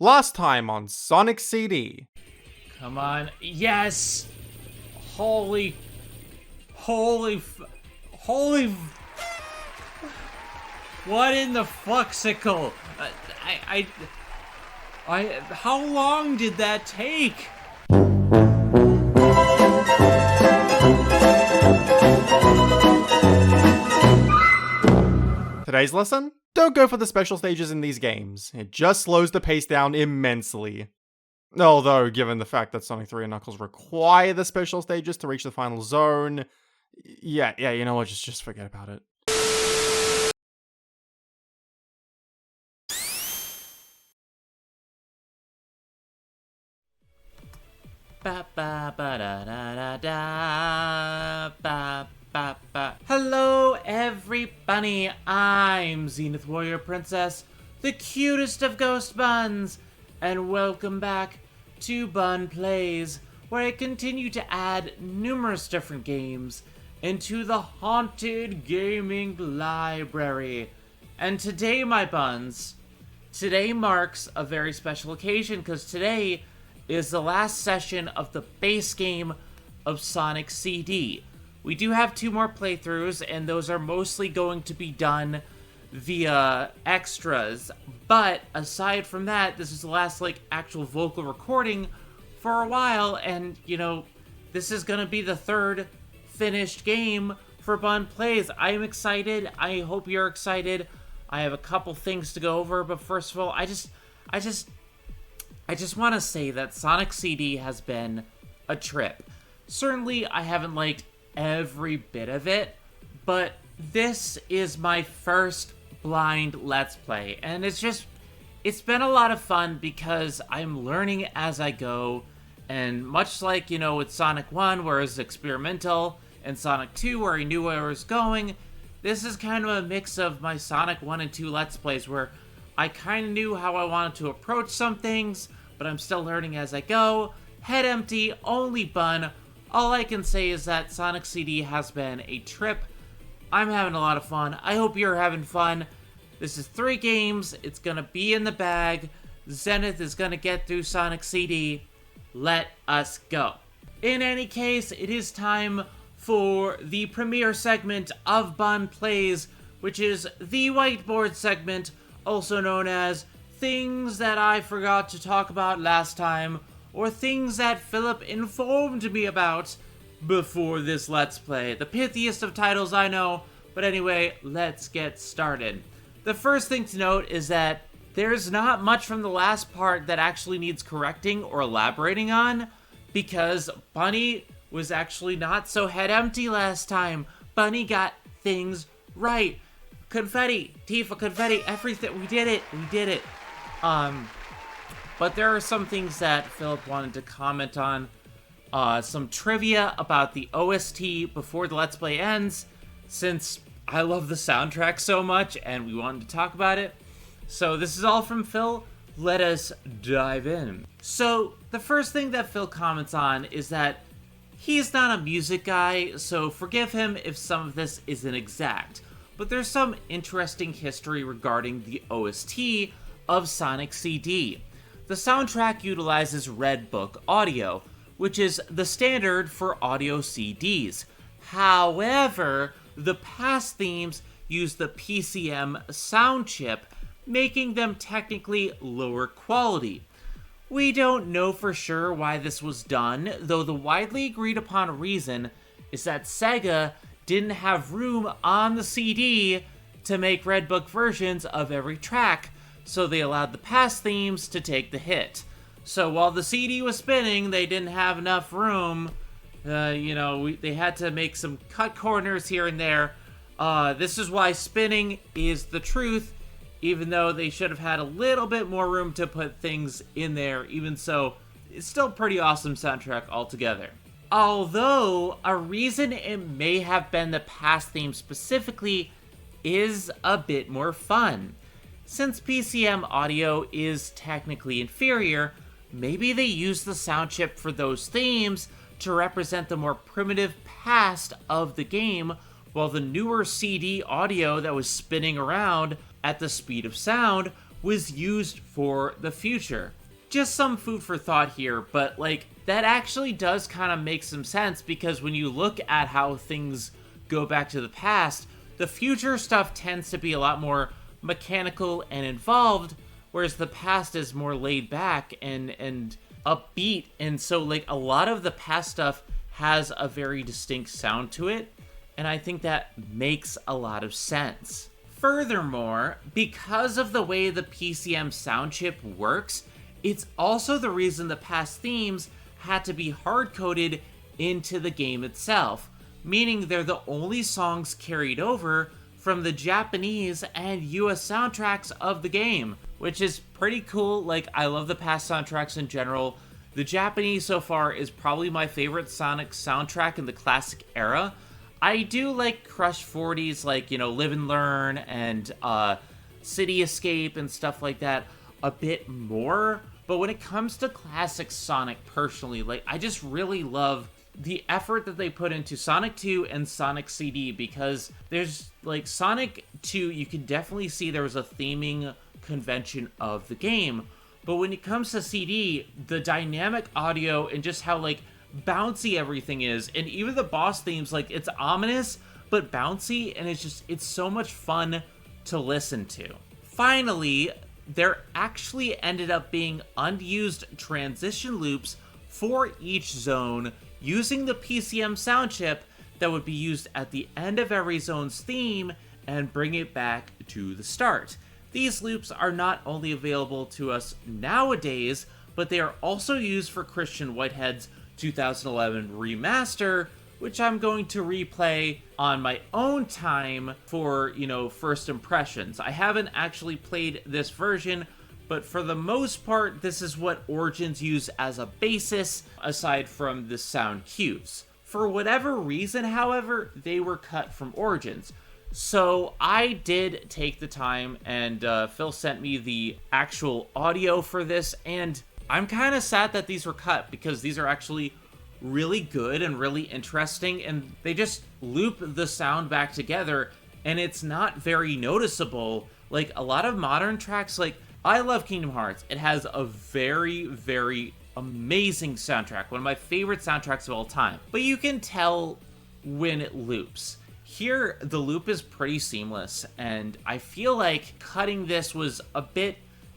Last time on Sonic CD. Come on. Yes! Holy. Holy. Holy. What in the fuxicle? How long did that take? Today's lesson? Don't go for the special stages in these games. It just slows the pace down immensely. Although, given the fact that Sonic 3 and Knuckles require the special stages to reach the final zone, yeah, you know what, just forget about it. Hello, everybody. I'm Zenith Warrior Princess, the cutest of ghost buns, and welcome back to Bun Plays, where I continue to add numerous different games into the haunted gaming library. And today, my buns, today marks a very special occasion because today is the last session of the base game of Sonic CD. We do have 2 more playthroughs, and those are mostly going to be done via extras. But aside from that, this is the last, actual vocal recording for a while, and, this is gonna be the 3rd finished game for Bun Plays. I am excited. I hope you're excited. I have a couple things to go over, but first of all, I just want to say that Sonic CD has been a trip. Certainly, I haven't liked every bit of it, but this is my first blind Let's Play, and it's been a lot of fun because I'm learning as I go, and much like, with Sonic 1, where it was experimental, and Sonic 2, where I knew where I was going, this is kind of a mix of my Sonic 1 and 2 Let's Plays, where I kind of knew how I wanted to approach some things, but I'm still learning as I go. Head empty, only bun. All I can say is that Sonic CD has been a trip. I'm having a lot of fun. I hope you're having fun. This is 3 games. It's gonna be in the bag. Zenith is gonna get through Sonic CD. Let us go. In any case, it is time for the premiere segment of Bun Plays, which is the whiteboard segment, also known as things that I forgot to talk about last time, or things that Philip informed me about before this Let's Play. The pithiest of titles, I know, but anyway, let's get started. The first thing to note is that there's not much from the last part that actually needs correcting or elaborating on, because Bunny was actually not so head empty last time. Bunny got things right. Confetti, Tifa, confetti, everything. We did it. But there are some things that Philip wanted to comment on. Some trivia about the OST before the Let's Play ends, since I love the soundtrack so much and we wanted to talk about it. So this is all from Phil. Let us dive in. So the first thing that Phil comments on is that he's not a music guy, so forgive him if some of this isn't exact. But there's some interesting history regarding the OST of Sonic CD. The soundtrack utilizes Red Book audio, which is the standard for audio CDs. However, the past themes use the PCM sound chip, making them technically lower quality. We don't know for sure why this was done, though the widely agreed upon reason is that Sega didn't have room on the CD to make Red Book versions of every track, so they allowed the past themes to take the hit. So while the CD was spinning, they didn't have enough room. They had to make some cut corners here and there. This is why spinning is the truth, even though they should have had a little bit more room to put things in there. Even so, it's still a pretty awesome soundtrack altogether. Although, a reason it may have been the past theme specifically is a bit more fun. Since PCM audio is technically inferior, maybe they used the sound chip for those themes to represent the more primitive past of the game, while the newer CD audio that was spinning around at the speed of sound was used for the future. Just some food for thought here, but like that actually does kind of make some sense, because when you look at how things go back to the past, the future stuff tends to be a lot more mechanical and involved, whereas the past is more laid back and upbeat. And so like a lot of the past stuff has a very distinct sound to it, and I think that makes a lot of sense. Furthermore, because of the way the PCM sound chip works, it's also the reason the past themes had to be hard-coded into the game itself, meaning they're the only songs carried over from the Japanese and US soundtracks of the game, which is pretty cool. Like, I love the past soundtracks in general. The Japanese so far is probably my favorite Sonic soundtrack in the classic era. I do like Crush 40s, like, you know, Live and Learn and City Escape and stuff like that a bit more. But when it comes to classic Sonic, personally, like, I just really love the effort that they put into Sonic 2 and Sonic CD, because there's, like, Sonic 2, you can definitely see there was a theming convention of the game. But when it comes to CD, the dynamic audio and just how, like, bouncy everything is, and even the boss themes, like, it's ominous but bouncy, and it's so much fun to listen to. Finally, there actually ended up being unused transition loops for each zone using the PCM sound chip that would be used at the end of every zone's theme and bring it back to the start. These loops are not only available to us nowadays, but they are also used for Christian Whitehead's 2011 remaster, which I'm going to replay on my own time for, you know, first impressions. I haven't actually played this version, but for the most part, this is what Origins use as a basis, aside from the sound cues. For whatever reason, however, they were cut from Origins. So I did take the time, and Phil sent me the actual audio for this, and I'm kind of sad that these were cut, because these are actually really good and really interesting, and they just loop the sound back together, and it's not very noticeable. Like, a lot of modern tracks, like, I love Kingdom Hearts. It has a very, very amazing soundtrack, one of my favorite soundtracks of all time, but you can tell when it loops. Here, the loop is pretty seamless, and I feel like cutting this was a bit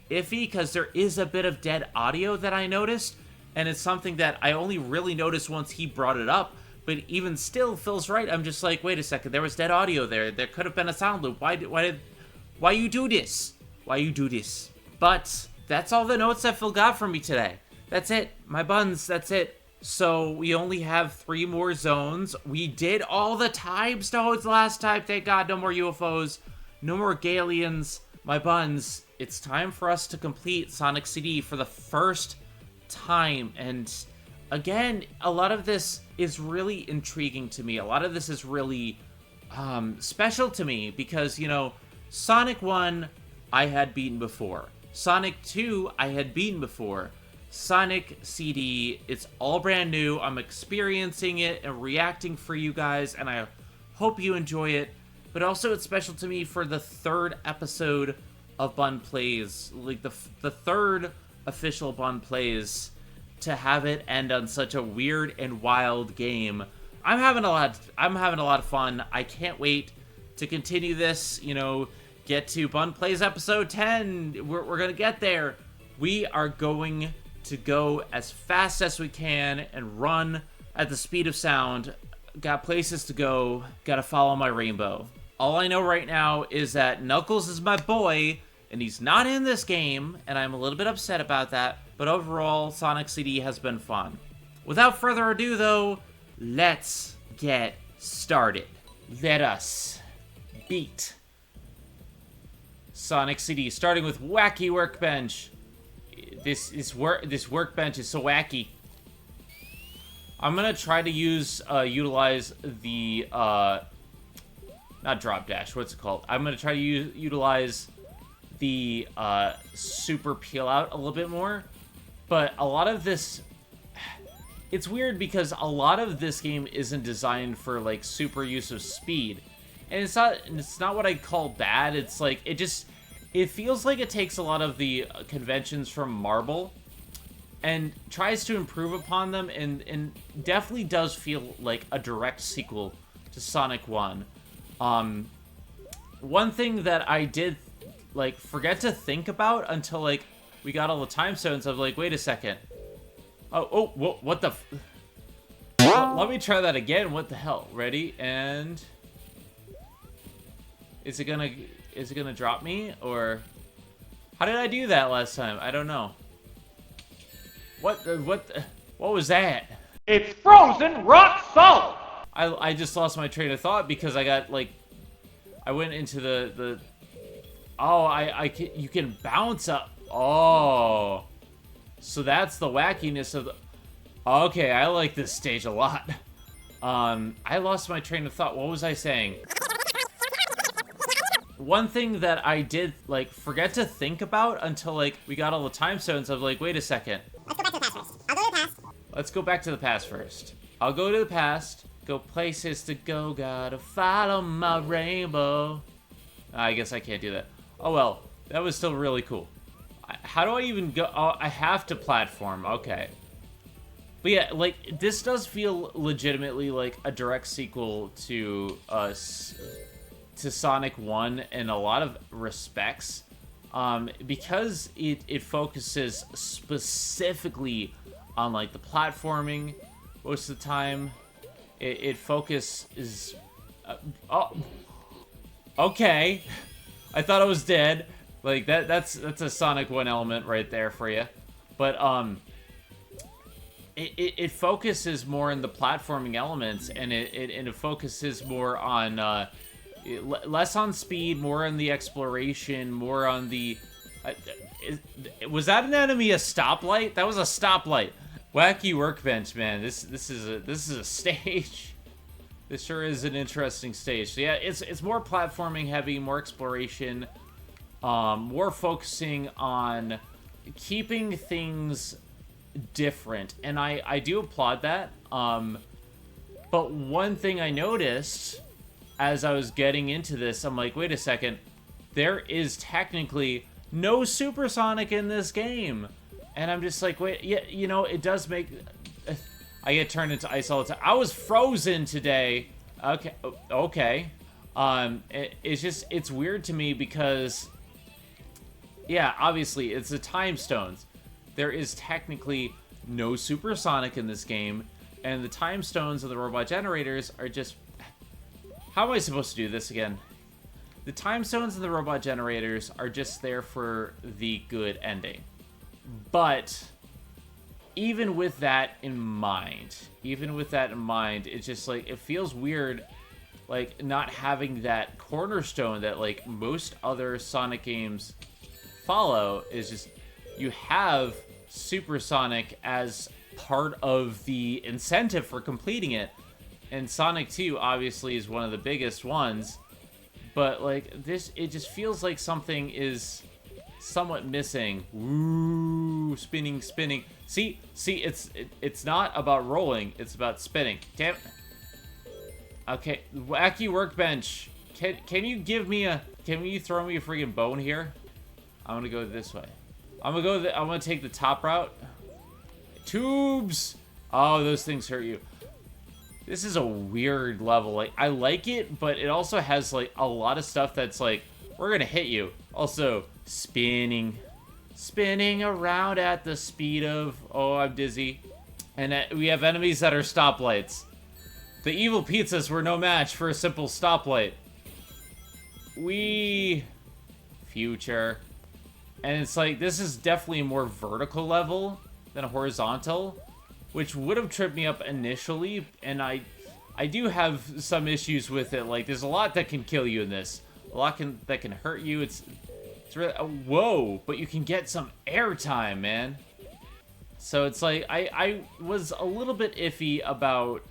iffy, because there is a bit of dead audio that I noticed, and it's something that I only really noticed once he brought it up. But even still, Phil's right. I'm just like, wait a second, there was dead audio there. There could have been a sound loop. Why you do this? Why you do this? But that's all the notes that Phil got from me today. That's it. My buns, that's it. So we only have 3 more zones. We did all the time stones last time. Thank God, no more UFOs. No more Galians. My buns, it's time for us to complete Sonic CD for the first time. And again, a lot of this is really intriguing to me. A lot of this is really special to me, because, you know, Sonic 1 I had beaten before. Sonic 2 I had beaten before. Sonic CD, it's all brand new. I'm experiencing it and reacting for you guys, and I hope you enjoy it. But also, it's special to me for the 3rd episode of Bun Plays, like the 3rd official Bun Plays, to have it end on such a weird and wild game. I'm having a lot of fun. I can't wait to continue this, you know, get to Bun Plays episode 10. We're gonna get there. We are going to go as fast as we can and run at the speed of sound. Got places to go, gotta follow my rainbow. All I know right now is that Knuckles is my boy, and he's not in this game, and I'm a little bit upset about that, but overall, Sonic CD has been fun. Without further ado, though, let's get started. Let us beat Sonic CD, starting with Wacky Workbench. This workbench is so wacky. I'm gonna try to utilize the not drop dash. What's it called? I'm gonna try to utilize the super peel out a little bit more. But a lot of this, it's weird because a lot of this game isn't designed for like super use of speed, and it's not what I'd call bad. It's like it it feels like it takes a lot of the conventions from Marble and tries to improve upon them, and definitely does feel like a direct sequel to Sonic 1. One thing that I did, like, forget to think about until, like, we got all the time stones of, like, wait a second. What the... Let me try that again. What the hell? Ready? And... Is it gonna drop me? Or... How did I do that last time? I don't know. What was that? It's frozen rock salt! I just lost my train of thought because I got, like... I went into the... Oh, you can bounce up. Oh. So that's the wackiness of the... Okay, I like this stage a lot. I lost my train of thought. What was I saying? One thing that I did, like, forget to think about until, like, we got all the time stones of, like, wait a second. Let's go back to the past first. I'll go to the past. Go places to go, gotta follow my rainbow. I guess I can't do that. Oh well, that was still really cool. How do I even go? Oh, I have to platform, okay. But yeah, like, this does feel legitimately like a direct sequel to Sonic 1 in a lot of respects. Because it focuses specifically on, like, the platforming most of the time. It focuses... oh, okay. I thought I was dead. Like, that's a Sonic 1 element right there for you. But, it focuses more on the platforming elements, and it focuses more on, less on speed, more on the exploration, more on the... was that an enemy a stoplight? That was a stoplight. Wacky workbench, man. This is a stage. This sure is an interesting stage. So yeah, it's more platforming heavy, more exploration, more focusing on keeping things different, and I do applaud that. But one thing I noticed as I was getting into this, I'm like, wait a second, there is technically no Supersonic in this game. And I'm just like, wait, yeah, you know, it does make... I get turned into ice all the time. I was frozen today. Okay. It's weird to me because... Yeah, obviously, it's the time stones. There is technically no Supersonic in this game, and the time stones and the robot generators are just... How am I supposed to do this again? The time stones and the robot generators are just there for the good ending. But even with that in mind, it's just like, it feels weird, like, not having that cornerstone that, like, most other Sonic games follow. Is just, you have Supersonic as part of the incentive for completing it. And Sonic 2 obviously is one of the biggest ones. But, like, this, it just feels like something is somewhat missing. Ooh, spinning. See, it's not about rolling, it's about spinning. Damn. Okay, wacky workbench. Can you give me a... Can you throw me a freaking bone here? I'm gonna go this way. I'm gonna take the top route. Tubes! Oh, those things hurt you. This is a weird level. Like, I like it, but it also has, like, a lot of stuff that's like, we're gonna hit you. Also, spinning around at the speed of... Oh, I'm dizzy. And we have enemies that are stoplights. The evil pizzas were no match for a simple stoplight. Future. And it's like, this is definitely a more vertical level than a horizontal, which would have tripped me up initially, and I do have some issues with it. Like, there's a lot that can kill you in this. A lot that can hurt you. It's really... whoa! But you can get some airtime, man. So it's like, I was a little bit iffy about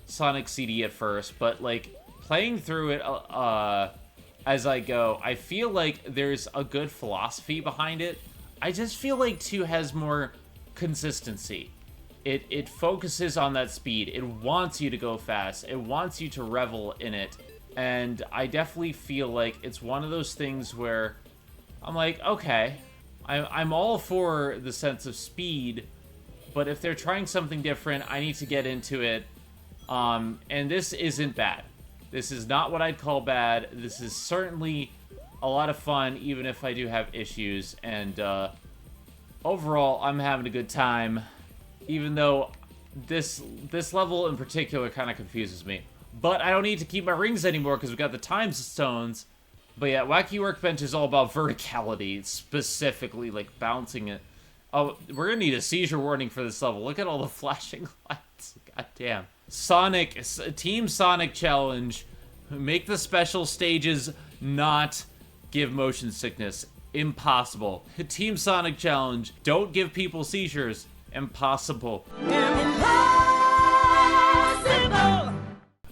Sonic CD at first, but, like, playing through it as I go, I feel like there's a good philosophy behind it. I just feel like 2 has more consistency. It focuses on that speed. It wants you to go fast. It wants you to revel in it. And I definitely feel like it's one of those things where I'm like, okay, I'm all for the sense of speed, but if they're trying something different, I need to get into it. And this isn't bad. This is not what I'd call bad. This is certainly a lot of fun, even if I do have issues. And overall, I'm having a good time, even though this level in particular kind of confuses me. But I don't need to keep my rings anymore because we got the time stones. But yeah, Wacky Workbench is all about verticality, specifically, like, bouncing it. Oh, we're gonna need a seizure warning for this level. Look at all the flashing lights. God damn. Sonic, Team Sonic Challenge. Make the special stages not give motion sickness. Impossible. Team Sonic Challenge. Don't give people seizures. Impossible.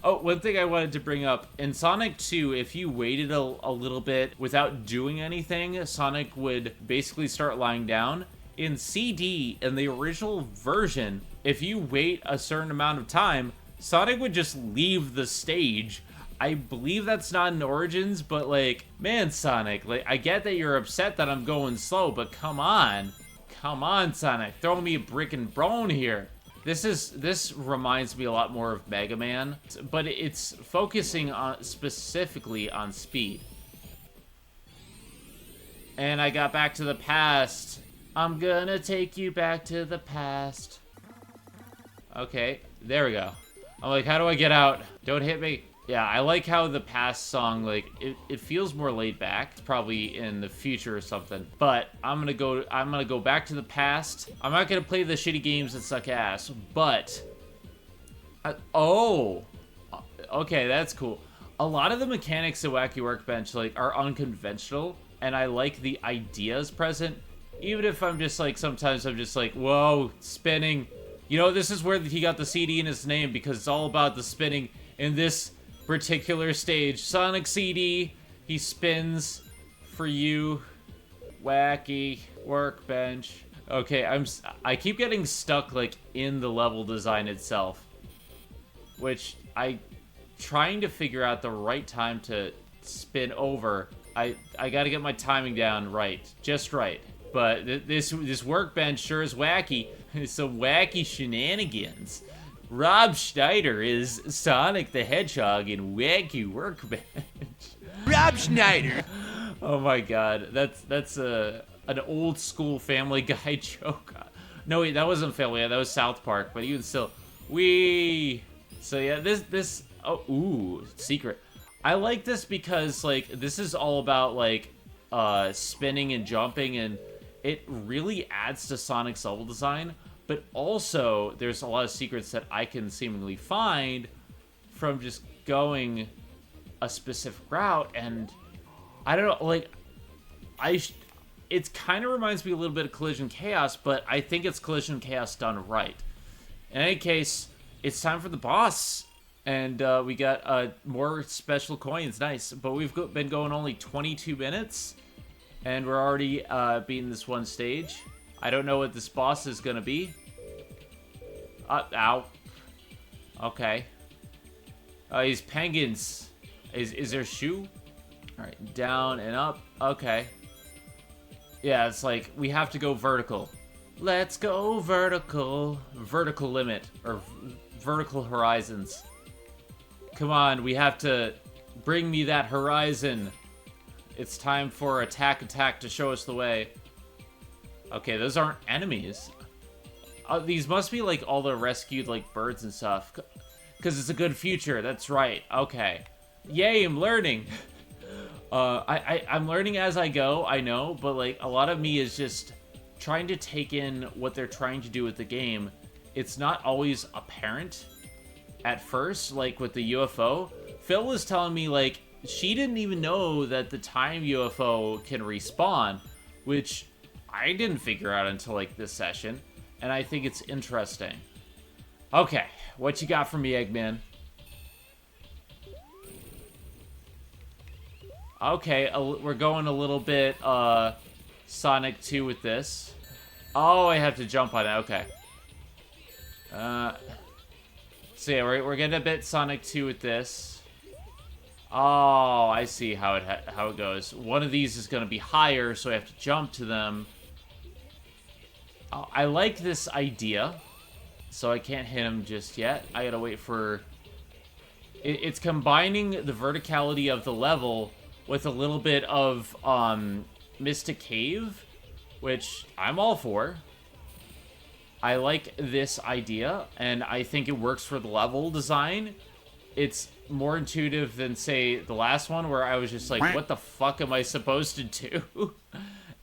Oh, one thing I wanted to bring up. In Sonic 2, if you waited a little bit without doing anything, Sonic would basically start lying down. In CD, in the original version, if you wait a certain amount of time, Sonic would just leave the stage. I believe that's not in Origins, but like, man, Sonic, like, I get that you're upset that I'm going slow, but come on. Come on, Sonic. Throw me a brick and bone here. This reminds me a lot more of Mega Man, but it's focusing on specifically on speed. And I got back to the past. I'm gonna take you back to the past. Okay, there we go. I'm like, how do I get out? Don't hit me. Yeah, I like how the past song, like, it feels more laid back. It's probably in the future or something. But I'm gonna go back to the past. I'm not gonna play the shitty games that suck ass, but oh, okay, that's cool. A lot of the mechanics of Wacky Workbench, like, are unconventional, and I like the ideas present. Even if I'm just like, sometimes I'm just like, whoa, spinning. You know, this is where he got the CD in his name, because it's all about the spinning in this particular stage. Sonic CD, he spins for you. Wacky Workbench. Okay, I keep getting stuck, like, in the level design itself, which trying to figure out the right time to spin over. I gotta get my timing down right, just right. But this workbench sure is wacky. It's some wacky shenanigans. Rob Schneider is Sonic the Hedgehog in Wacky Workbench. Rob Schneider. Oh my god, that's an old school Family Guy joke. No wait, that wasn't Family Guy, that was South Park. But even still, So yeah, this secret. I like this because, like, this is all about, like, spinning and jumping, and it really adds to Sonic's level design. But also, there's a lot of secrets that I can seemingly find from just going a specific route, and I don't know, like, it kind of reminds me a little bit of Collision Chaos, but I think it's Collision Chaos done right. In any case, it's time for the boss, and we got more special coins. Nice. But we've been going only 22 minutes, and we're already beating this one stage. I don't know what this boss is gonna be. Ow. Okay. These penguins. Is there a shoe? Alright, down and up. Okay. Yeah, it's like, we have to go vertical. Let's go vertical. Vertical limit. Or vertical horizons. Come on, we have to bring me that horizon. It's time for attack to show us the way. Okay, those aren't enemies. These must be, like, all the rescued, like, birds and stuff. Because it's a good future, that's right. Okay. Yay, I'm learning. I'm learning as I go, I know, but, like, a lot of me is just trying to take in what they're trying to do with the game. It's not always apparent at first, like with the UFO. Phil was telling me, like, she didn't even know that the time UFO can respawn, which I didn't figure out until, like, this session, and I think it's interesting. Okay, what you got for me, Eggman? Okay, we're going a little bit Sonic 2 with this. Oh, I have to jump on it. Okay. So yeah, we're getting a bit Sonic 2 with this. Oh, I see how it goes. One of these is going to be higher, so I have to jump to them. I like this idea, so I can't hit him just yet. I gotta wait for... It's combining the verticality of the level with a little bit of Mystic Cave, which I'm all for. I like this idea, and I think it works for the level design. It's more intuitive than, say, the last one, where I was just like, what the fuck am I supposed to do? And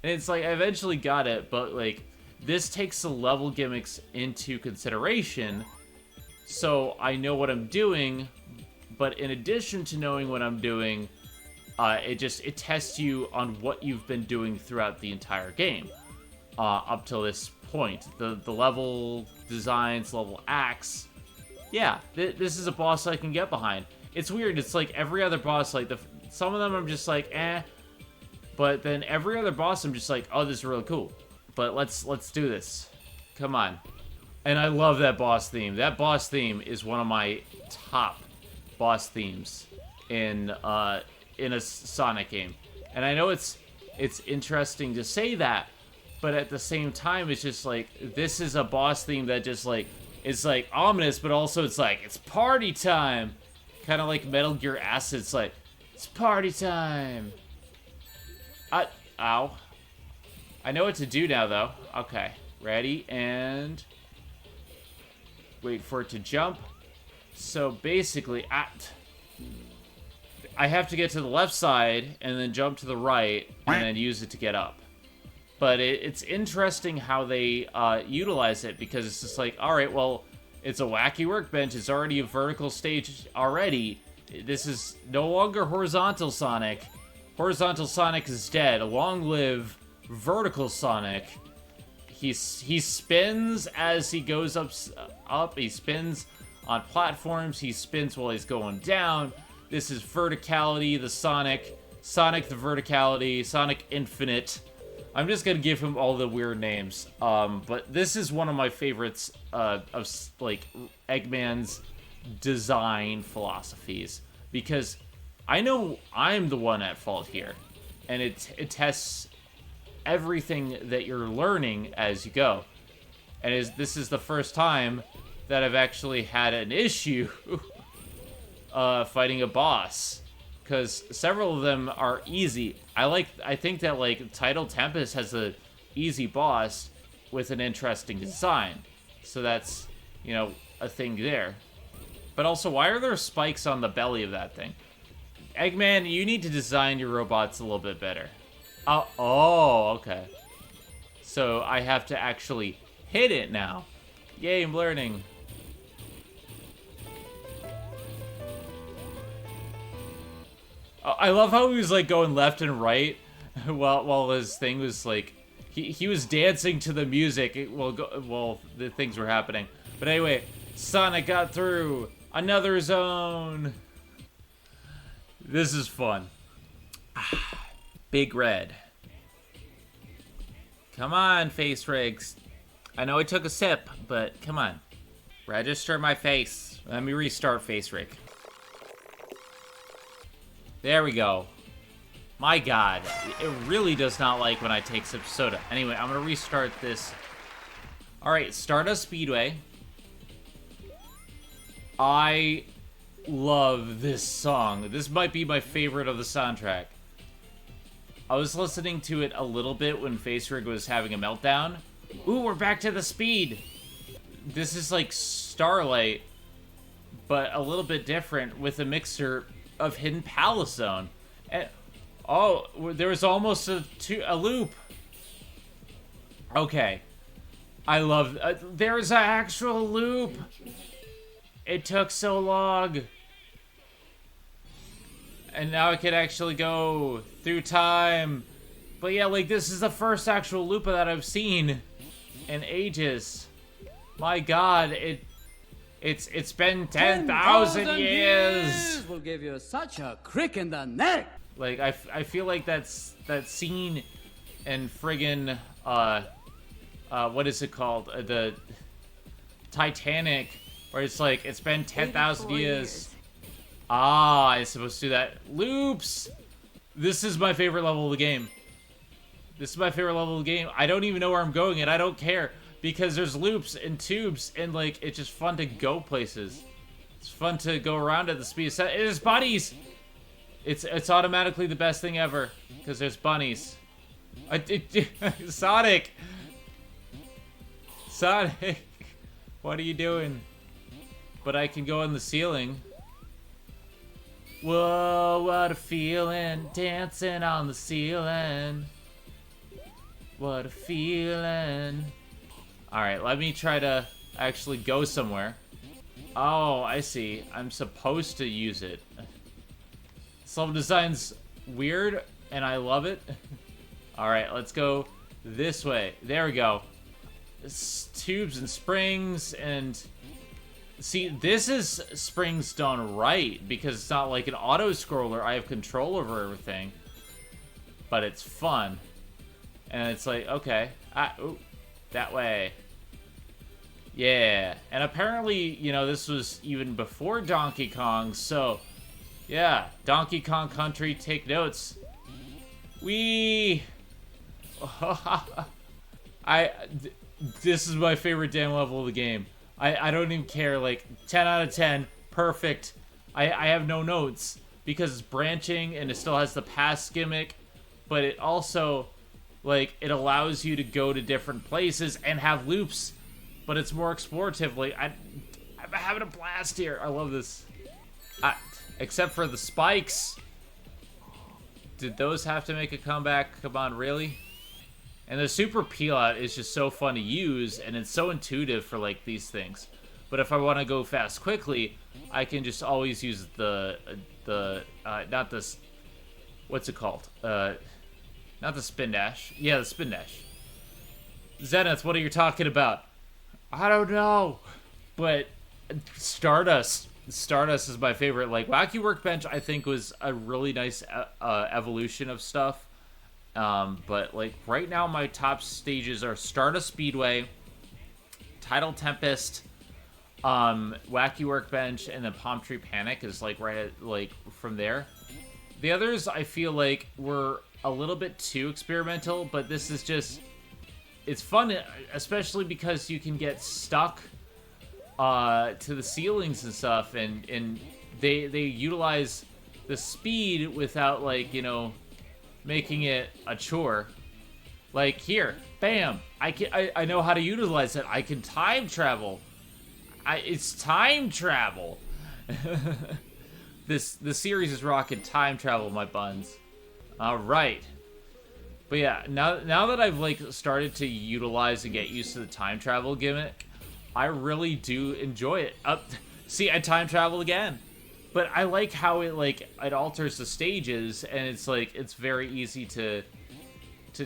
it's like, I eventually got it, but, like, this takes the level gimmicks into consideration, so I know what I'm doing, but in addition to knowing what I'm doing, it tests you on what you've been doing throughout the entire game, up till this point. The level designs, level acts, yeah, this is a boss I can get behind. It's weird, it's like every other boss, like, some of them I'm just like, eh, but then every other boss I'm just like, oh, this is really cool. But let's do this. Come on. And I love that boss theme. That boss theme is one of my top boss themes in a Sonic game. And I know it's interesting to say that, but at the same time, it's just like, this is a boss theme that just like, it's like ominous, but also it's like, it's party time. Kind of like Metal Gear Acid. It's like, it's party time. Ow. I know what to do now, though. Okay. Ready, and... wait for it to jump. So, basically, I have to get to the left side, and then jump to the right, and then use it to get up. But it's interesting how they utilize it, because it's just like, alright, well, it's a wacky workbench. It's already a vertical stage already. This is no longer horizontal Sonic. Horizontal Sonic is dead. Long live vertical Sonic. He spins as he goes up. He spins on platforms. He spins while he's going down. This is verticality, the Sonic the verticality, Sonic Infinite. I'm just gonna give him all the weird names. But this is one of my favorites of like Eggman's design philosophies, because I know I'm the one at fault here, and it tests everything that you're learning as you go. And this is the first time that I've actually had an issue fighting a boss, because several of them are easy. I think that like Tidal Tempest has a easy boss with an interesting design, so that's, you know, a thing there. But also, why are there spikes on the belly of that thing? Eggman, you need to design your robots a little bit better. Oh, okay. So I have to actually hit it now. Yay, I'm learning. I love how he was like going left and right while his thing was like, he was dancing to the music while the things were happening. But anyway, Sonic got through another zone. This is fun. Big Red. Come on, face rigs. I know I took a sip, but come on. Register my face. Let me restart face rig. There we go. My god, it really does not like when I take sips of soda. Anyway, I'm gonna restart this. Alright, Stardust Speedway. I love this song. This might be my favorite of the soundtrack. I was listening to it a little bit when Face Rig was having a meltdown. Ooh, we're back to the speed! This is like Starlight, but a little bit different with a mixture of Hidden Palace Zone. And, oh, there was almost a loop. Okay. I love... there's an actual loop! It took so long. And now I can actually go through time. But yeah, like, this is the first actual loop that I've seen in ages. My god, it's been 10,000 years! Will give you such a crick in the neck! Like, I feel like that scene in friggin', what is it called? The Titanic, where it's like, it's been 10,000 years. Ah, I'm supposed to do that. Loops! This is my favorite level of the game. This is my favorite level of the game. I don't even know where I'm going, and I don't care. Because there's loops and tubes, and, like, it's just fun to go places. It's fun to go around at the speed of sound. There's bunnies! It's automatically the best thing ever. Because there's bunnies. Sonic! Sonic! What are you doing? But I can go on the ceiling. Whoa, what a feeling, dancing on the ceiling. What a feeling. Alright, let me try to actually go somewhere. Oh, I see. I'm supposed to use it. This level design's weird, and I love it. Alright, let's go this way. There we go. It's tubes and springs, and... See, this is springs done right, because it's not like an auto-scroller. I have control over everything. But it's fun. And it's like, okay. Ooh, that way. Yeah. And apparently, you know, this was even before Donkey Kong, so... Yeah, Donkey Kong Country, take notes. This is my favorite damn level of the game. I don't even care, like, 10 out of 10, perfect. I have no notes, because it's branching, and it still has the pass gimmick, but it also, like, it allows you to go to different places and have loops, but it's more explorative. Like, I'm having a blast here. I love this. Except for the spikes. Did those have to make a comeback? Come on, really? And the super peel out is just so fun to use, and it's so intuitive for, like, these things. But if I want to go fast quickly, I can just always use not this, what's it called? Not the spin dash. Yeah, the spin dash. Zenith, what are you talking about? I don't know. But Stardust is my favorite. Like, Wacky Workbench, I think, was a really nice evolution of stuff. But, like, right now my top stages are Stardust Speedway, Tidal Tempest, Wacky Workbench, and then Palm Tree Panic is, like, right at, like, from there. The others, I feel like, were a little bit too experimental, but this is just... It's fun, especially because you can get stuck to the ceilings and stuff, and they utilize the speed without, like, you know... making it a chore. Like, here, bam, I know how to utilize it. I can time travel. It's time travel. The series is rocking time travel, my buns. All right. But yeah, now that I've, like, started to utilize and get used to the time travel gimmick, I really do enjoy it. See, I time travel again. But I like how it alters the stages, and it's like, it's very easy to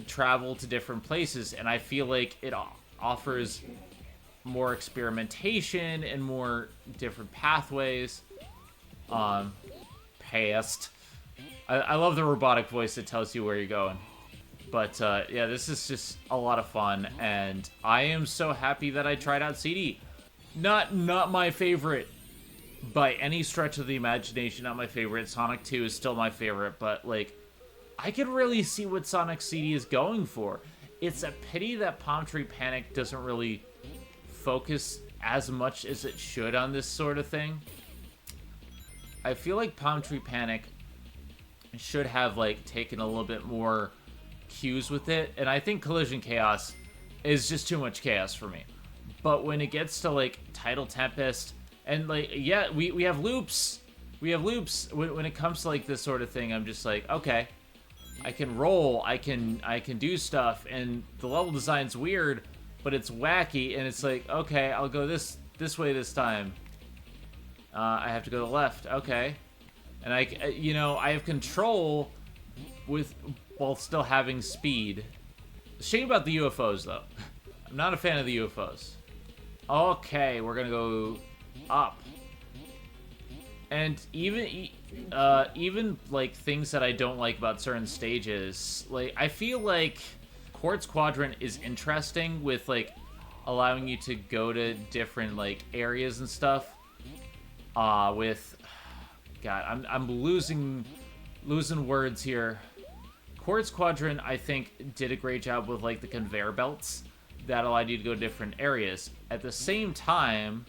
travel to different places, and I feel like it offers more experimentation and more different pathways. Past. I love the robotic voice that tells you where you're going. But yeah, this is just a lot of fun, and I am so happy that I tried out CD. Not my favorite. By any stretch of the imagination, not my favorite. Sonic 2 is still my favorite, but, like, I can really see what Sonic CD is going for. It's a pity that Palm Tree Panic doesn't really focus as much as it should on this sort of thing. I feel like Palm Tree Panic should have, like, taken a little bit more cues with it, and I think Collision Chaos is just too much chaos for me. But when it gets to, like, Tidal Tempest... And, like, yeah, we have loops. We have loops. When it comes to, like, this sort of thing, I'm just like, okay. I can roll. I can do stuff. And the level design's weird, but it's wacky. And it's like, okay, I'll go this way this time. I have to go to the left. Okay. And I have control while still having speed. Shame about the UFOs, though. I'm not a fan of the UFOs. Okay, we're gonna go... up. And even like things that I don't like about certain stages, like I feel like Quartz Quadrant is interesting with like allowing you to go to different like areas and stuff. With God, I'm losing words here. Quartz Quadrant, I think, did a great job with like the conveyor belts that allowed you to go to different areas. At the same time,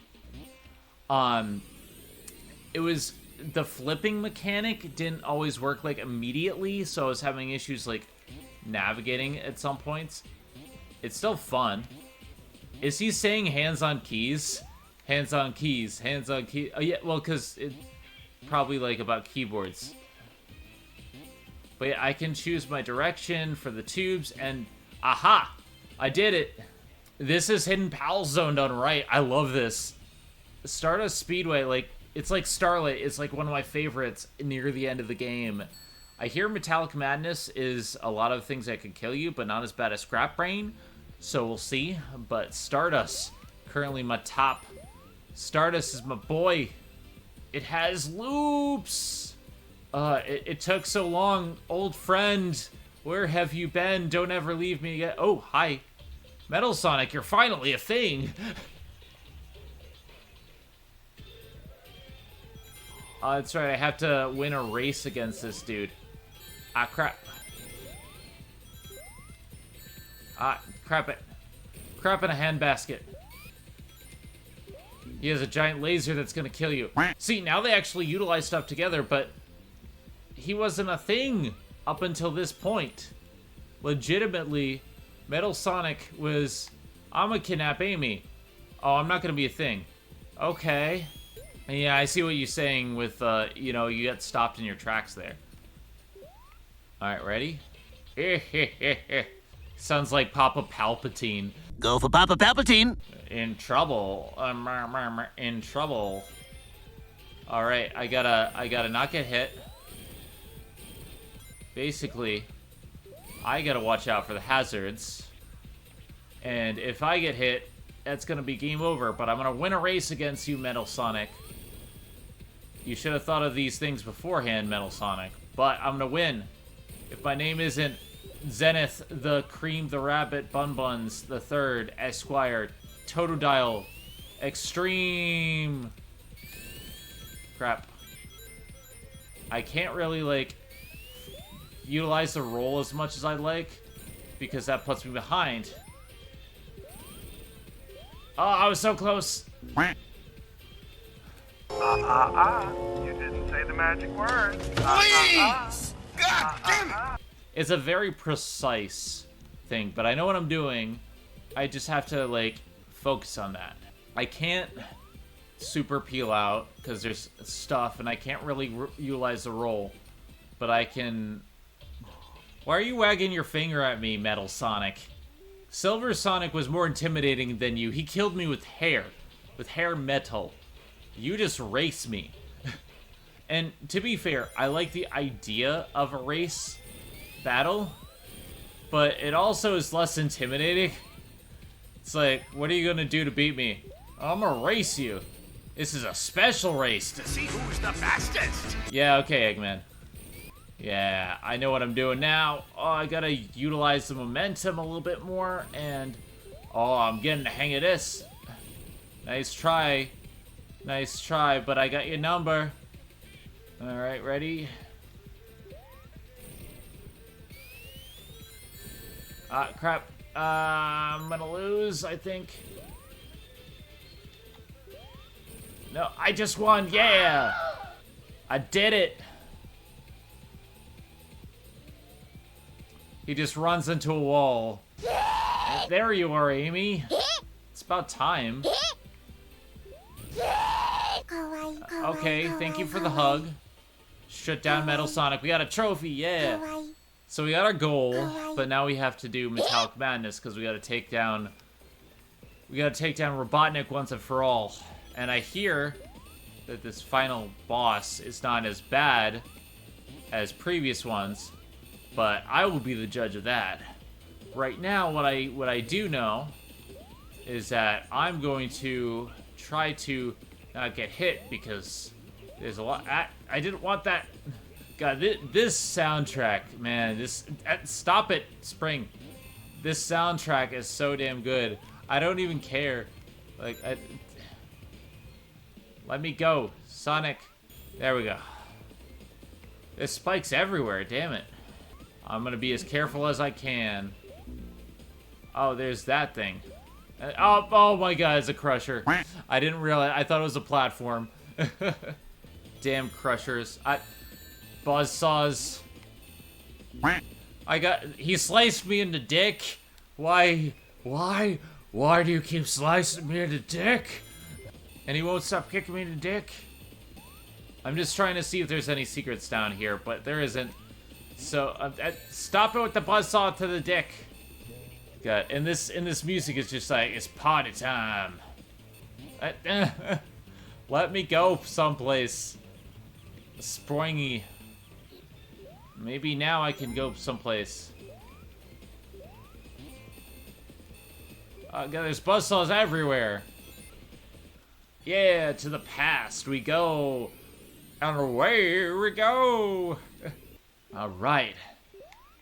it was the flipping mechanic didn't always work like immediately, so I was having issues like navigating at some points. It's still fun. Is he saying hands on keys? Hands on keys, hands on keys. Oh yeah, well, because it's probably like about keyboards. But yeah, I can choose my direction for the tubes, and aha! I did it! This is Hidden Pal Zone done right. I love this. Stardust Speedway, like, it's like Starlight. It's like one of my favorites near the end of the game. I hear Metallic Madness is a lot of things that could kill you, but not as bad as Scrap Brain. So we'll see. But Stardust, currently my top. Stardust is my boy. It has loops. It took so long. Old friend, where have you been? Don't ever leave me again. Oh, hi. Metal Sonic, you're finally a thing. That's right, I have to win a race against this dude. Ah, crap. Ah, crap it. Crap in a handbasket. He has a giant laser that's gonna kill you. See, now they actually utilize stuff together, but he wasn't a thing up until this point. Legitimately, Metal Sonic was, I'm gonna kidnap Amy. Oh, I'm not gonna be a thing. Okay. Yeah, I see what you're saying with, you know, you get stopped in your tracks there. Alright, ready? Sounds like Papa Palpatine. Go for Papa Palpatine. In trouble. In trouble. Alright, I gotta not get hit. Basically, I gotta watch out for the hazards. And if I get hit, that's gonna be game over. But I'm gonna win a race against you, Metal Sonic. You should have thought of these things beforehand, Metal Sonic. But I'm gonna win. If my name isn't Zenith, the Cream, the Rabbit, Bun Buns, the Third, Esquire, Totodile, Extreme. Crap. I can't really, like, utilize the roll as much as I'd like, because that puts me behind. Oh, I was so close. You didn't say the magic word. Please! God damn it! It's a very precise thing, but I know what I'm doing. I just have to, like, focus on that. I can't super peel out because there's stuff, and I can't really utilize the roll. But I can... Why are you wagging your finger at me, Metal Sonic? Silver Sonic was more intimidating than you. He killed me with hair. With hair metal. You just race me. And to be fair, I like the idea of a race battle, but it also is less intimidating. It's like, what are you gonna do to beat me? I'm gonna race you. This is a special race to see who's the fastest. Yeah, okay, Eggman. Yeah, I know what I'm doing now. Oh, I gotta utilize the momentum a little bit more, and oh, I'm getting the hang of this. Nice try. Nice try, but I got your number. Alright, ready? Ah, crap. I'm gonna lose, I think. No, I just won. Yeah! I did it. He just runs into a wall. And there you are, Amy. It's about time. Okay, thank you for the hug. Shut down Metal Sonic. We got a trophy, yeah. So we got our goal, but now we have to do Metallic Madness because we got to take down. We got to take down Robotnik once and for all. And I hear that this final boss is not as bad as previous ones, but I will be the judge of that. Right now, what I do know is that I'm going to try to not get hit because there's a lot. I didn't want that. God, this soundtrack, man. This stop it, Spring. This soundtrack is so damn good. I don't even care. Like, let me go, Sonic. There we go. There's spikes everywhere, damn it. I'm gonna be as careful as I can. Oh, there's that thing. Oh my god, it's a crusher. I didn't realize, I thought it was a platform. Damn crushers. Buzzsaws. He sliced me in the dick. Why do you keep slicing me in the dick? And he won't stop kicking me in the dick. I'm just trying to see if there's any secrets down here, but there isn't. So, stop it with the buzzsaw to the dick. God, and this music is just like, it's party time. Let me go someplace. Springy. Maybe now I can go someplace. God, there's buzzsaws everywhere. Yeah, to the past we go. And away we go. Alright.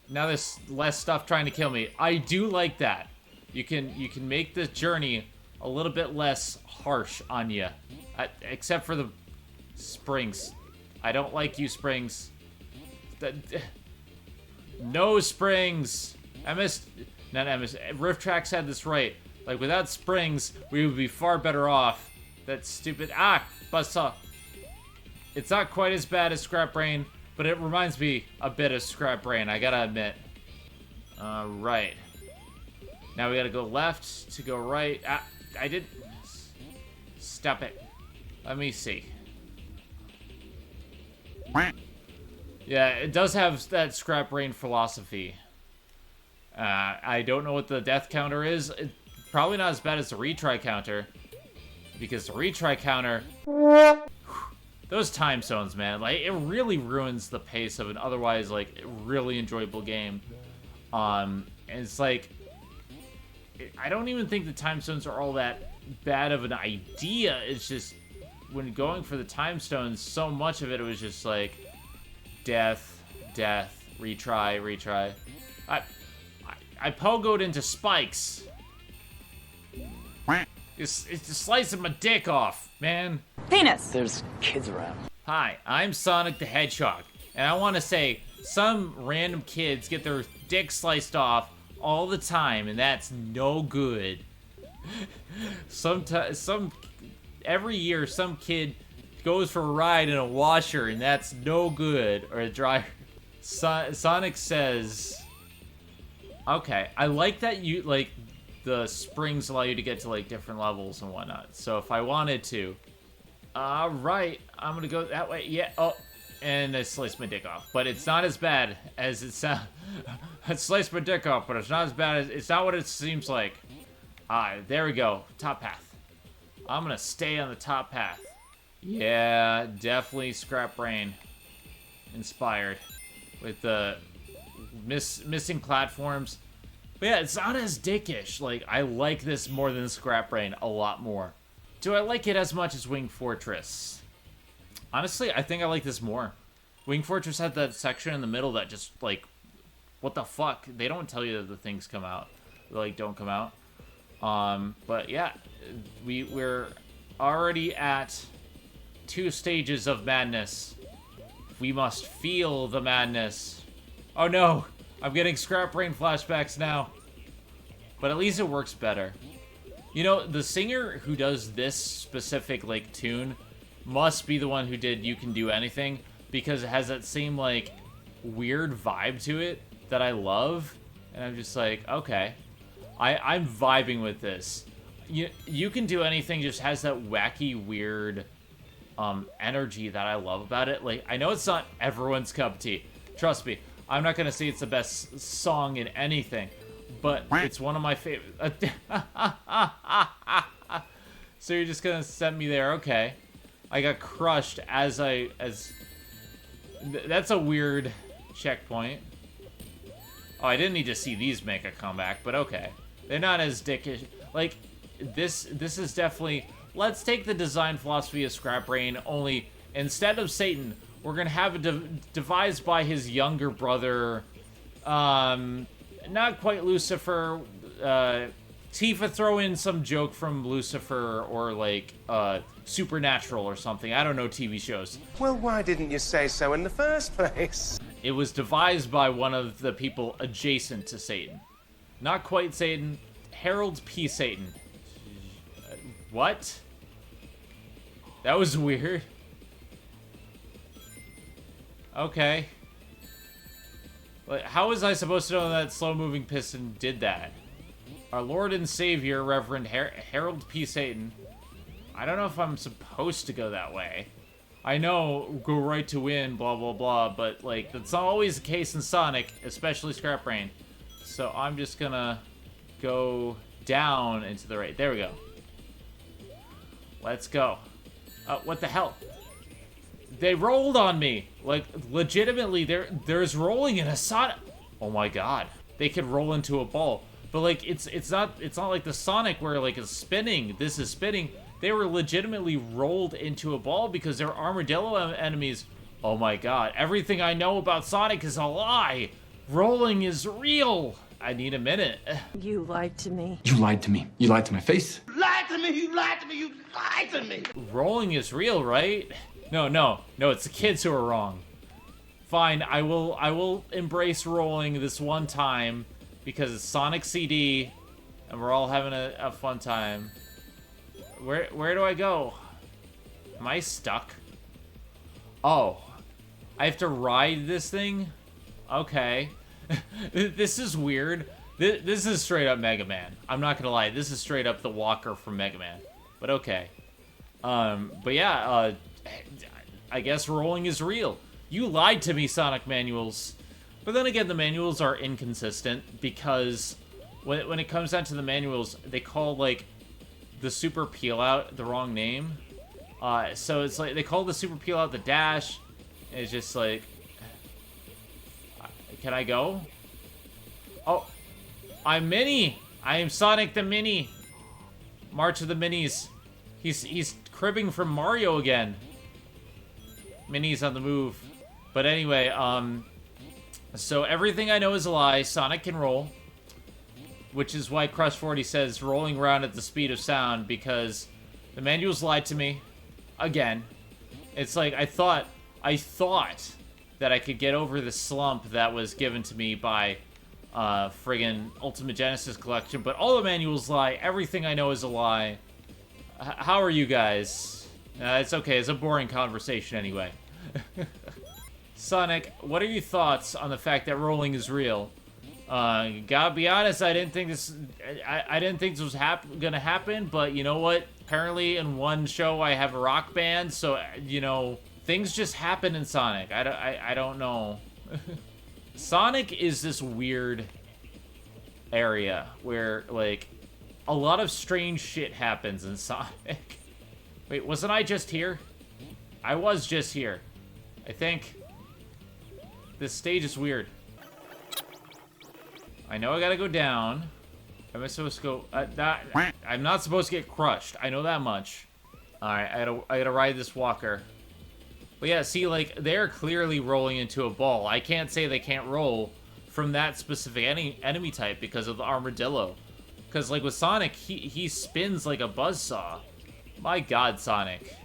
Now there's less stuff trying to kill me. I do like that. You can make the journey a little bit less harsh on you. Except for the springs. I don't like you, springs. No springs! Rift Tracks had this right. Like, without springs, we would be far better off. That stupid... buzzsaw. It's not quite as bad as Scrap Brain, but it reminds me a bit of Scrap Brain, I gotta admit. Alright. Now we gotta go left to go right. I did... Stop it. Let me see. Yeah, it does have that Scrap Brain philosophy. I don't know what the death counter is. It's probably not as bad as the retry counter. Because the retry counter... Those time zones, man, like, it really ruins the pace of an otherwise, like, really enjoyable game. And it's like... I don't even think the time stones are all that bad of an idea. It's just... When going for the time stones, so much of it was just like... Death, retry. I pogoed into spikes. It's just slicing my dick off, man. Penis! There's kids around. Hi, I'm Sonic the Hedgehog, and I want to say some random kids get their dick sliced off all the time, and that's no good. Every year, some kid goes for a ride in a washer, and that's no good, or a dryer. Sonic says, okay, I like that you, like, the springs allow you to get to, like, different levels and whatnot. So if I wanted to, right, I'm gonna go that way. Yeah, oh, and I sliced my dick off. But it's not as bad as it sounds. I sliced my dick off, but it's not as bad as, it's not what it seems like. There we go, top path. I'm gonna stay on the top path. Yeah, definitely Scrap Brain inspired with the missing platforms. But yeah, it's not as dickish. Like, I like this more than Scrap Brain a lot more. Do I like it as much as Wing Fortress? Honestly, I think I like this more. Wing Fortress had that section in the middle that just, like, what the fuck? They don't tell you that the things come out. They, like, don't come out. But yeah, we're already at 2 stages of madness. We must feel the madness. Oh no, I'm getting Scrap Brain flashbacks now. But at least it works better. You know, the singer who does this specific, like, tune must be the one who did You Can Do Anything, because it has that same, like, weird vibe to it that I love. And I'm just like, okay. I'm vibing with this. You Can Do Anything just has that wacky, weird energy that I love about it. Like, I know it's not everyone's cup of tea. Trust me, I'm not gonna say it's the best song in anything, but it's one of my favorite. So you're just gonna send me there? Okay. I got crushed as that's a weird checkpoint. Oh, I didn't need to see these make a comeback, but okay. They're not as dickish. Like, this is definitely... Let's take the design philosophy of Scrap Brain, only instead of Satan, we're gonna have it devised by his younger brother, not quite Lucifer, Tifa, throw in some joke from Lucifer or, like, Supernatural or something. I don't know TV shows. Well, why didn't you say so in the first place? It was devised by one of the people adjacent to Satan. Not quite Satan. Harold P. Satan. What? That was weird. Okay. Like, how was I supposed to know that slow-moving piston did that? Our Lord and Savior, Reverend Harold P. Satan. I don't know if I'm supposed to go that way. I know, go right to win, blah, blah, blah, but, like, that's not always the case in Sonic, especially Scrap Brain. So I'm just gonna go down into the right. There we go. Let's go. What the hell? They rolled on me. Like, legitimately, there's rolling in a Sonic. Oh my god. They could roll into a ball. But, like, it's not like the Sonic where, like, it's spinning. This is spinning. They were legitimately rolled into a ball because they're armadillo enemies. Oh my god. Everything I know about Sonic is a lie. Rolling is real. I need a minute. You lied to me. You lied to me. You lied to my face. You lied to me, you lied to me, you lied to me. Rolling is real, right? No, it's the kids who are wrong. Fine, I will embrace rolling this one time because it's Sonic CD and we're all having a fun time. Where do I go? Am I stuck? Oh. I have to ride this thing? Okay. This is weird. This is straight up Mega Man. I'm not gonna lie. This is straight up the walker from Mega Man. But okay. But yeah, I guess rolling is real. You lied to me, Sonic manuals. But then again, the manuals are inconsistent because when it comes down to the manuals, they call, like, the super peel out the wrong name. So it's like they call the super peel out the dash. And it's just like, can I go? Oh, I'm Mini. I am Sonic the Mini. March of the Minis. He's cribbing from Mario again. Mini's on the move. But anyway, so everything I know is a lie. Sonic can roll. Which is why Crush 40 says rolling around at the speed of sound, because the manuals lied to me. Again. It's like, I thought that I could get over the slump that was given to me by friggin' Ultimate Genesis Collection, but all the manuals lie. Everything I know is a lie. How are you guys? It's okay. It's a boring conversation anyway. Sonic, what are your thoughts on the fact that rolling is real? Gotta be honest, I didn't think this was gonna happen, but you know what? Apparently in one show I have a rock band, so, you know, things just happen in Sonic. I don't know. Sonic is this weird area where, like, a lot of strange shit happens in Sonic. Wait, wasn't I just here? I was just here. I think. This stage is weird. I know I gotta go down. Am I supposed to go? I'm not supposed to get crushed. I know that much. Alright, I gotta ride this walker. But yeah, see, like, they're clearly rolling into a ball. I can't say they can't roll from that specific enemy type because of the armadillo. Because, like, with Sonic, he spins like a buzzsaw. My god, Sonic.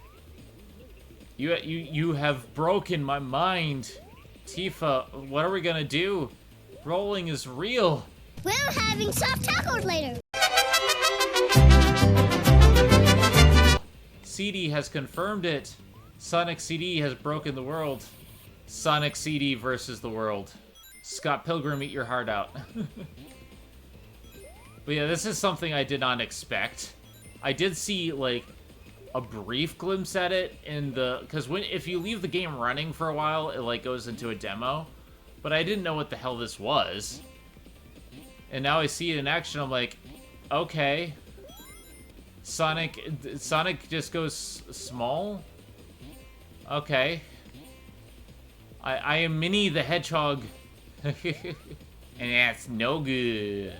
You have broken my mind. Tifa, what are we gonna do? Rolling is real. We're having soft tacos later. CD has confirmed it. Sonic CD has broken the world. Sonic CD versus the world. Scott Pilgrim, eat your heart out. But yeah, this is something I did not expect. I did see, like, a brief glimpse at it in the... Because if you leave the game running for a while, it, like, goes into a demo. But I didn't know what the hell this was. And now I see it in action, I'm like, okay. Sonic just goes small? Okay. I am Minnie the Hedgehog. And that's no good.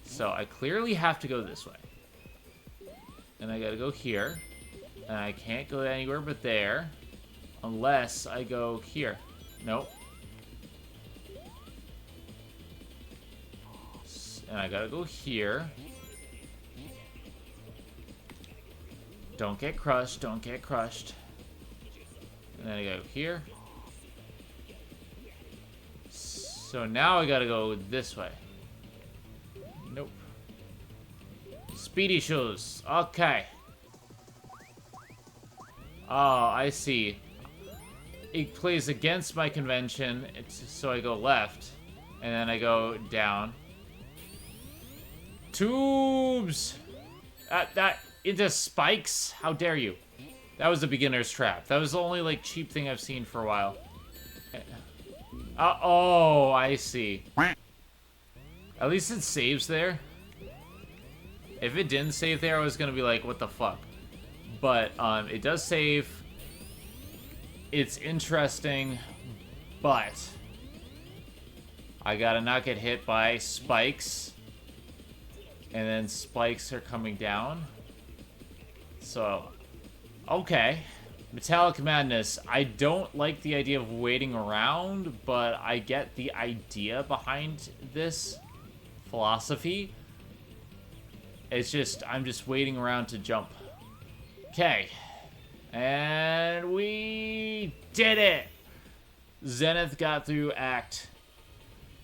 So I clearly have to go this way. And I gotta go here. And I can't go anywhere but there. Unless I go here. Nope. And I gotta go here. Don't get crushed. Don't get crushed. And then I go here. So now I gotta go this way. Nope. Speedy shoes. Okay. Oh, I see. It plays against my convention, so I go left. And then I go down. Tubes! That into spikes? How dare you? That was a beginner's trap. That was the only, like, cheap thing I've seen for a while. Oh, I see. At least it saves there. If it didn't save there, I was gonna be like, what the fuck? But, it does save. It's interesting, but I gotta not get hit by spikes. And then spikes are coming down. So, okay. Metallic Madness. I don't like the idea of waiting around, but I get the idea behind this philosophy. It's just, I'm just waiting around to jump. Okay. And we did it! Zenith got through Act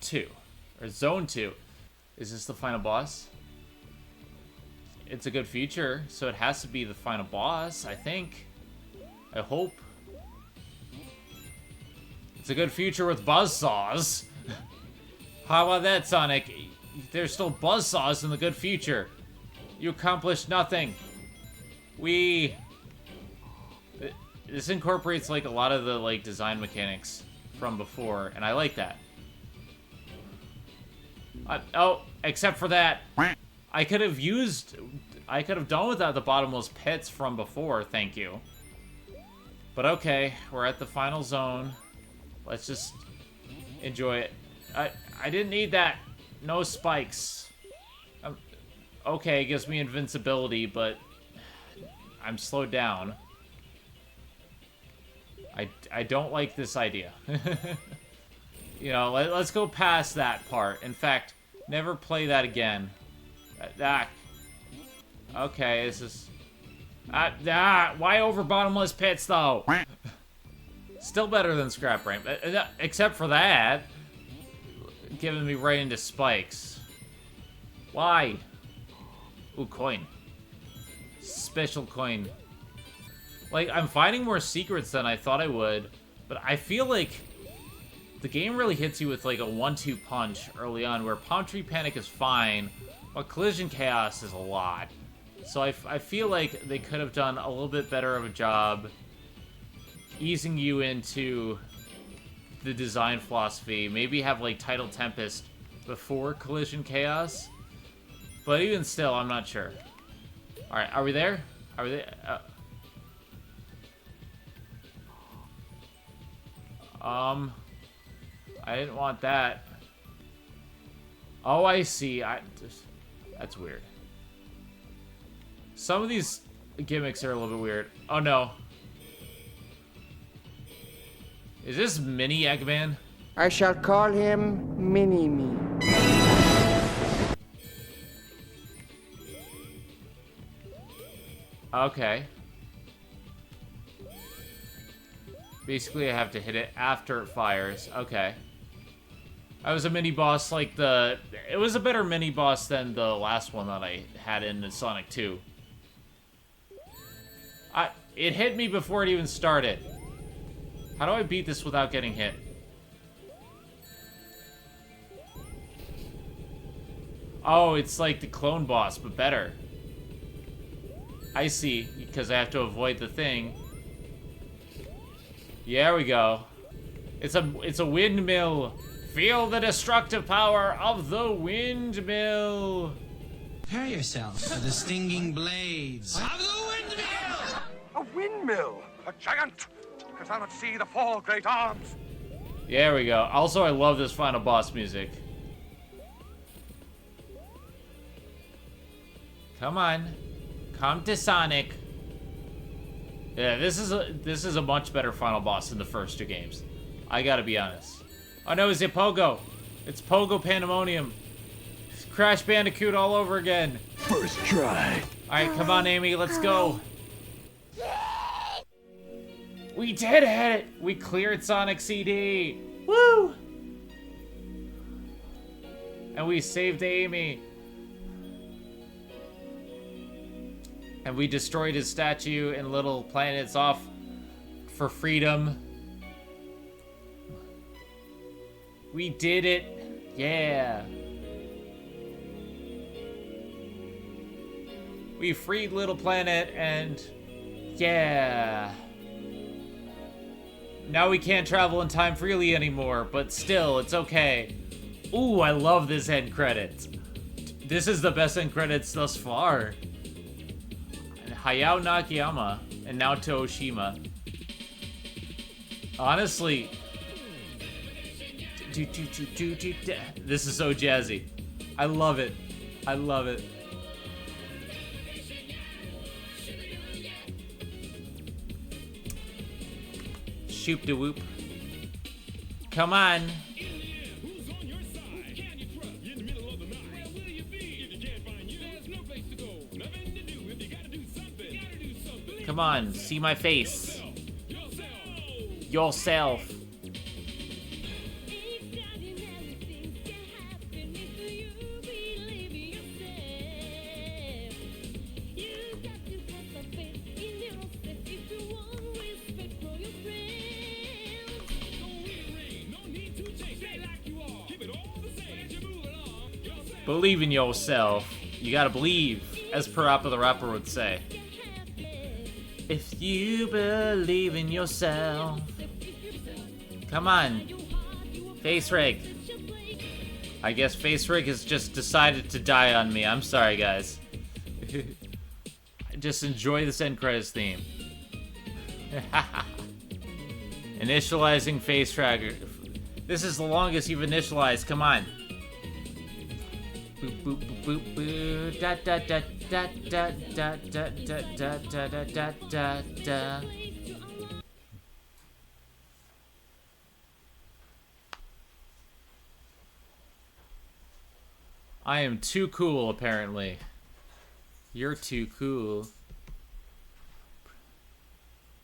2. Or Zone 2. Is this the final boss? It's a good feature, so it has to be the final boss, I think. I hope. It's a good feature with buzzsaws. How about that, Sonic? There's still buzzsaws in the good feature. You accomplished nothing. This incorporates, like, a lot of the, like, design mechanics from before, and I like that. Oh, except for that. I could have done without the bottomless pits from before, thank you. But okay, we're at the final zone. Let's just enjoy it. I didn't need that. No spikes. Okay, it gives me invincibility, but I'm slowed down. I don't like this idea. You know, let's go past that part. In fact, never play that again. Okay, this is... why over bottomless pits, though? Still better than Scrap Ramp. Except for that. Giving me right into spikes. Why? Ooh, coin. Special coin. Like, I'm finding more secrets than I thought I would. But I feel like the game really hits you with, like, a 1-2 punch early on, where Palm Tree Panic is fine, but Collision Chaos is a lot. So I feel like they could have done a little bit better of a job easing you into the design philosophy. Maybe have, like, Tidal Tempest before Collision Chaos. But even still, I'm not sure. Alright, are we there? Are we there? I didn't want that. Oh, I see. That's weird. Some of these gimmicks are a little bit weird. Oh, no. Is this Mini Eggman? I shall call him Mini-Me. Okay. Basically, I have to hit it after it fires. Okay. I was a mini-boss like the... It was a better mini-boss than the last one that I had in Sonic 2. It hit me before it even started. How do I beat this without getting hit? Oh, it's like the clone boss, but better. I see, because I have to avoid the thing. Yeah, there we go. It's a windmill. Feel the destructive power of the windmill. Prepare yourself for the stinging blades of the windmill. A windmill! A giant! I cannot see the four great arms. Yeah, there we go. Also, I love this final boss music. Come on. Come to Sonic. Yeah, this is a much better final boss than the first two games. I gotta be honest. Oh no, is it Pogo? It's Pogo Pandemonium. It's Crash Bandicoot all over again. First try. Alright, come on, Amy, let's go. We did it! We cleared Sonic CD! Woo! And we saved Amy. And we destroyed his statue in little planets off for freedom. We did it. Yeah. We freed Little Planet and yeah. Now we can't travel in time freely anymore, but still, it's okay. Ooh, I love this end credits. This is the best end credits thus far. And Hayao Nakayama and Naoto Oshima. Honestly, this is so jazzy. I love it. I love it. Shoop de whoop. Come on. Come on, see my face. Yourself. Believe in yourself. You gotta believe, as Parappa the Rapper would say. If you believe in yourself. Come on. Face Rig. I guess Face Rig has just decided to die on me. I'm sorry, guys. Just enjoy this end credits theme. Initializing Face Tracker. This is the longest you've initialized. Come on. Boop, boop, boop, boop, boop. Da, da, da, da, da, da, da, da, da, da, da, da, da. I am too cool, apparently. You're too cool.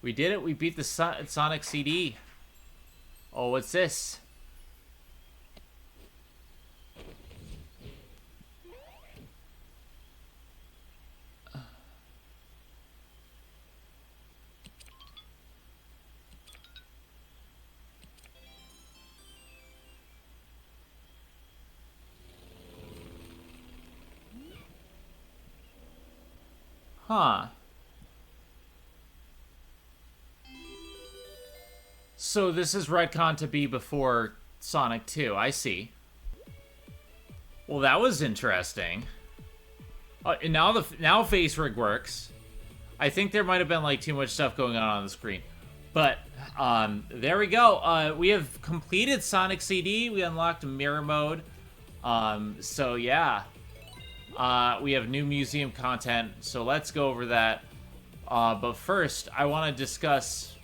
We did it. We beat the Sonic CD. Oh, what's this? Huh. So this is retcon to be before Sonic 2. I see. Well, that was interesting. And now Face Rig works. I think there might have been like too much stuff going on the screen. But there we go. We have completed Sonic CD. We unlocked mirror mode. So yeah. We have new museum content, so let's go over that. But first, I want to discuss...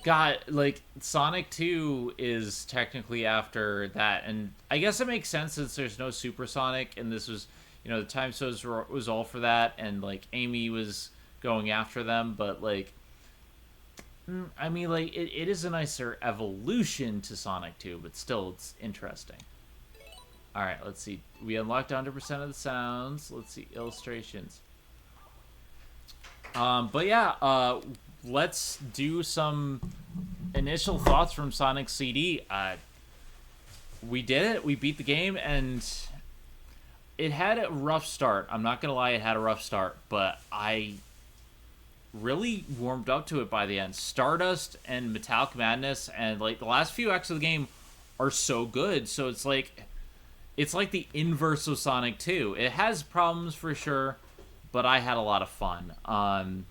God, like, Sonic 2 is technically after that, and I guess it makes sense since there's no Super Sonic, and this was, you know, the time was all for that, and, like, Amy was going after them, but, like... I mean, like, it is a nicer evolution to Sonic 2, but still, it's interesting. Alright, let's see. We unlocked 100% of the sounds. Let's see. Illustrations. But yeah, let's do some initial thoughts from Sonic CD. We did it. We beat the game, and it had a rough start. I'm not gonna lie, it had a rough start, but I really warmed up to it by the end. Stardust and Metallic Madness, and like the last few acts of the game are so good. So it's like the inverse of Sonic 2. It has problems for sure, but I had a lot of fun.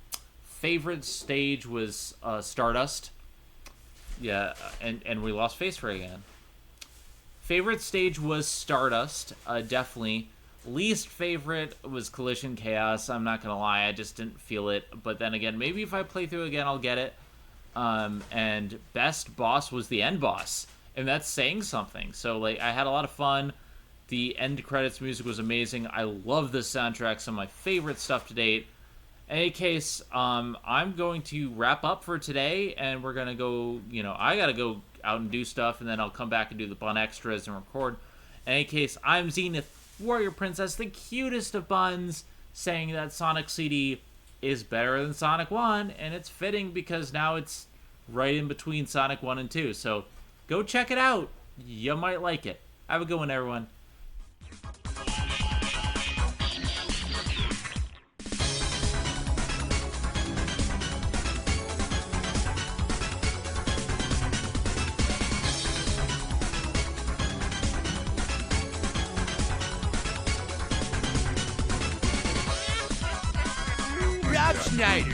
Favorite stage was Stardust. Yeah, and we lost Face Rig again. Favorite stage was Stardust, definitely. Least favorite was Collision Chaos. I'm not gonna lie, I just didn't feel it. But then again, maybe if I play through again, I'll get it. And best boss was the end boss, and that's saying something. So like, I had a lot of fun. The end credits music was amazing. I love the soundtrack, some of my favorite stuff to date. In any case, I'm going to wrap up for today, and we're gonna go. I gotta go out and do stuff, and then I'll come back and do the Bun extras and record. In any case, I'm Zenith, Warrior Princess, the cutest of buns, saying that Sonic CD is better than Sonic 1, and it's fitting because now it's right in between Sonic 1 and 2. So go check it out. You might like it. Have a good one, everyone. Schneider.